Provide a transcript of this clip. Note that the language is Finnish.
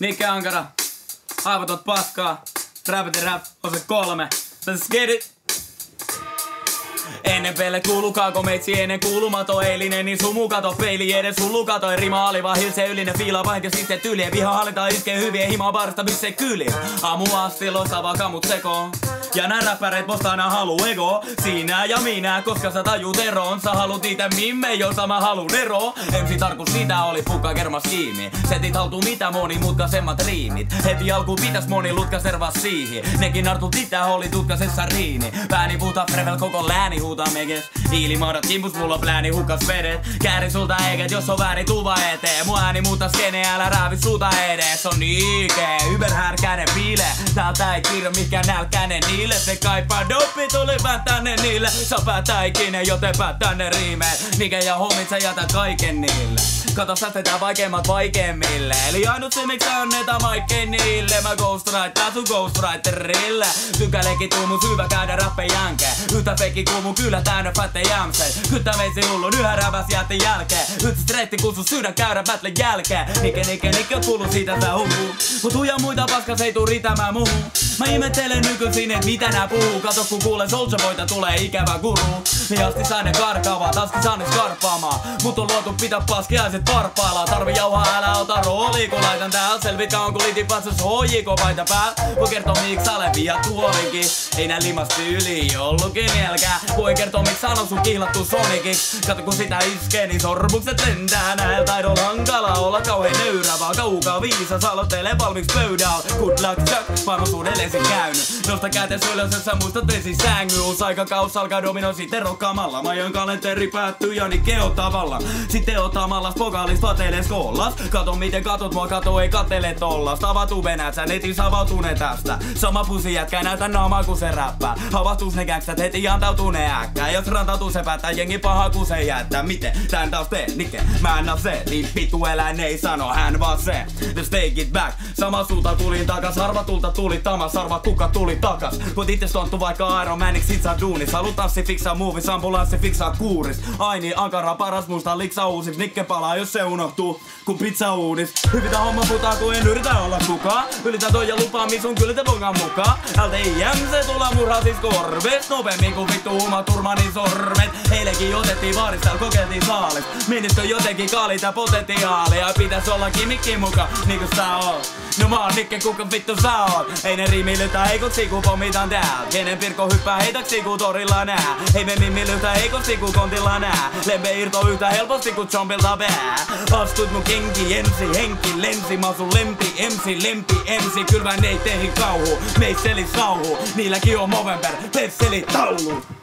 Nikke Ankara, aivotot paskaa, Rapid Rap, on se 3. Let's get it! Ennen pelle kuulukaako meitsi ennen kuulumato eilinen niin sumukato peili edes hullukato rima ali vaan hilse ylinen fiilaa vahinko sitten tyliä viha hallitaan iskee hyvien himaa barsta missä kyli aamu asti loistaa kamut sekoon ja nää räppäreet posta aina halu ego sinä ja minä koska sä tajut eroon sä halut niitä mimme jossa mä halun ero ensi tarkus sitä oli pukka kermas kiinni setit haltuu mitä monimutkaisemmat riimit heti alkuun pitäs moni lutka servas siihen nekin nartut itä oli tutkasessa riini pääni puhuta frevel koko lääni huutaa meges Hiilimaadat kimpus mulla plääni hukas vedet Kääri sulta eiket jos on väärin tuva eteen Mua ääni muuta skene älä raavi suuta edes On niike, yberhärkäinen piile Täältä ei kirjo mikään nälkäinen niille Se kaipaa doppi tulivat tänne niille Sä päätä ikinen joten päät tänne riimeen Nike ja homit sä jätät kaiken niille Kato säästetään vaikeimmat vaikeimmille Eli ainut se miksi annetaan maikkeen niille Mä ghostwritaan sun ghostwriterille Tykälekin tuu mun hyvä käydä rappe jänke Yhtä fekki kuuluu kyllä täynnä fätte jämsei Kyttä veisi hullun yhä räväs jätti jälkeen Yhtä streitti kutsuu sydän käydä battlen jälkeen Nike on tullut siitä tää huhuu Mut huja muita paskas ei tuu riitämään muhun Mä ihmettelen nykyisin et mitä nää puhuu Kato kun kuulen Soulja Boyta tulee ikävä guru Niin asti sain ne karkaavaa taski saan ne skarppaamaan Mut on luotu pitää paskiaiset varpaillaan Tarvi jauhaa älä ota rooli kun laitan täällä Selvit kauan kun liitin patsas hoijiko paita pääl Voi kertoo miks alevia tuolinkin Ei nää limasti yli ollutkin jälkää Voi kertoo miks sanon sun kihlattu sonikiksi Kato kun sitä iskee niin sormukset lentää Näillä taidolla hankala olla kauhean nöyrä Vaan kaukaa viisas aloittelee valmiiksi pöydällä Good luck Chuck, mä oon suudelleen käynyt Nosta kätes ylös jos sä muistat vesi sängy Uus aikakaus alkaa domino sitten rokkaamalla Majon kalenteri päättyy ja Nike ottaa vallan Sitten ottaa mallas pokaalista vateles kollas Kato miten katot mua kato ei katele tollas Tavatu venät sä netissä avautunee tästä Sama pusi jätkä näytä naamaa kun se räppää Havahtuus ne gangstät heti antautuu ne äkkää Jos rantautuu se päättää jengi paha kun se jättää Miten tän taas tee Nike mä en oo se Niin pitu eläin ei sano hän vaan se Let's take it back Sama suuta tulin takas Harvatulta tuli tamas Arvat kuka tuli takas Voit itse tonttu vaikka Iron Maniksi sit saa duunis Halu tanssi fiksaa movies Ambulanssi fiksaa kuuris Aini Ankara paras musta liksa uusis Nikke palaa jos se unohtuu kun pizza uudis Hyvitä homma putaa kun en yritä olla kukaan Ylitä toi ja lupaa sun kyllä te pongan mukaan LTIM se tulla murhaa siis korves Nopeemmin kun vittu huuma turmanin sormet Eilenkin otettiin vaarista kokeiltiin saalis Ministö jotenkin kaali tää potentiaalia Pitäis olla kimikki muka niinku sä oot No mä oon Nikke kuka vittu sä oot Ei ne riimilytä heikoksi ku pommitaan tääl Kenen Pirkko hyppää heitaksi ku torilla nää Ei me mimmilytä heikoksi ku kontilla nää Lempe irto yhtä helposti ku chompilta pää Astut mun kenki ensi henki lensi Mä oon sun lempi emsi Kylvän ei teihin kauhu Meisseli sauhu Niilläkin on Movember Pepseli taulu